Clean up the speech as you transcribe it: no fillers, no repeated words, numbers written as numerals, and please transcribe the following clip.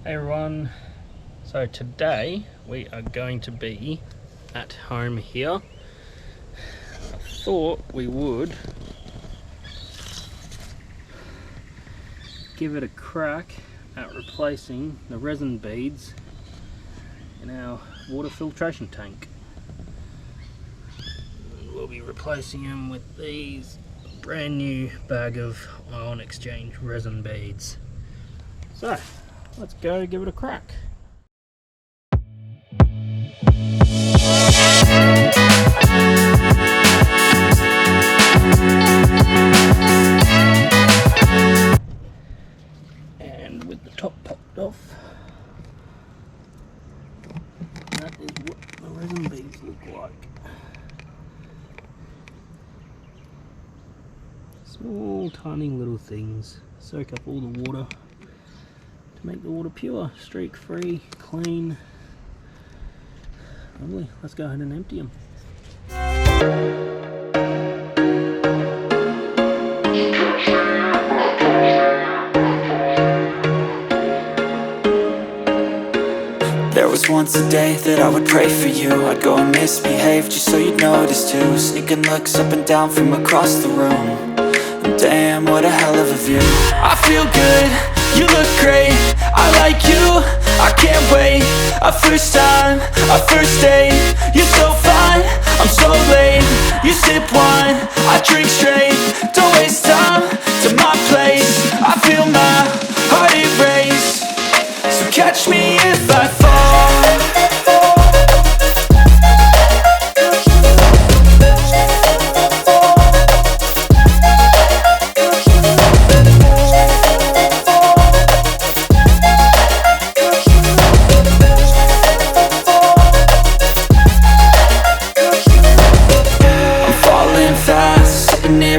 Hey everyone, so today we are going to be at home here. I thought we would give it a crack at replacing the resin beads in our water filtration tank. We'll be replacing them with these brand new bag of ion exchange resin beads. So let's go give it a crack. And with the top popped off, that is what the resin beads look like. Small tiny little things soak up all the water to make the water pure, streak free, clean. Lovely. Let's go ahead and empty them. There was once a day that I would pray for you. I'd go and misbehave just so you'd notice too. Sneaking looks up and down from across the room. Damn, what a hell of a view. I feel good, you look great, I like you, I can't wait. A first time, a first date, you're so fine, I'm so late. You sip wine, I drink straight, don't waste time to my place. I feel my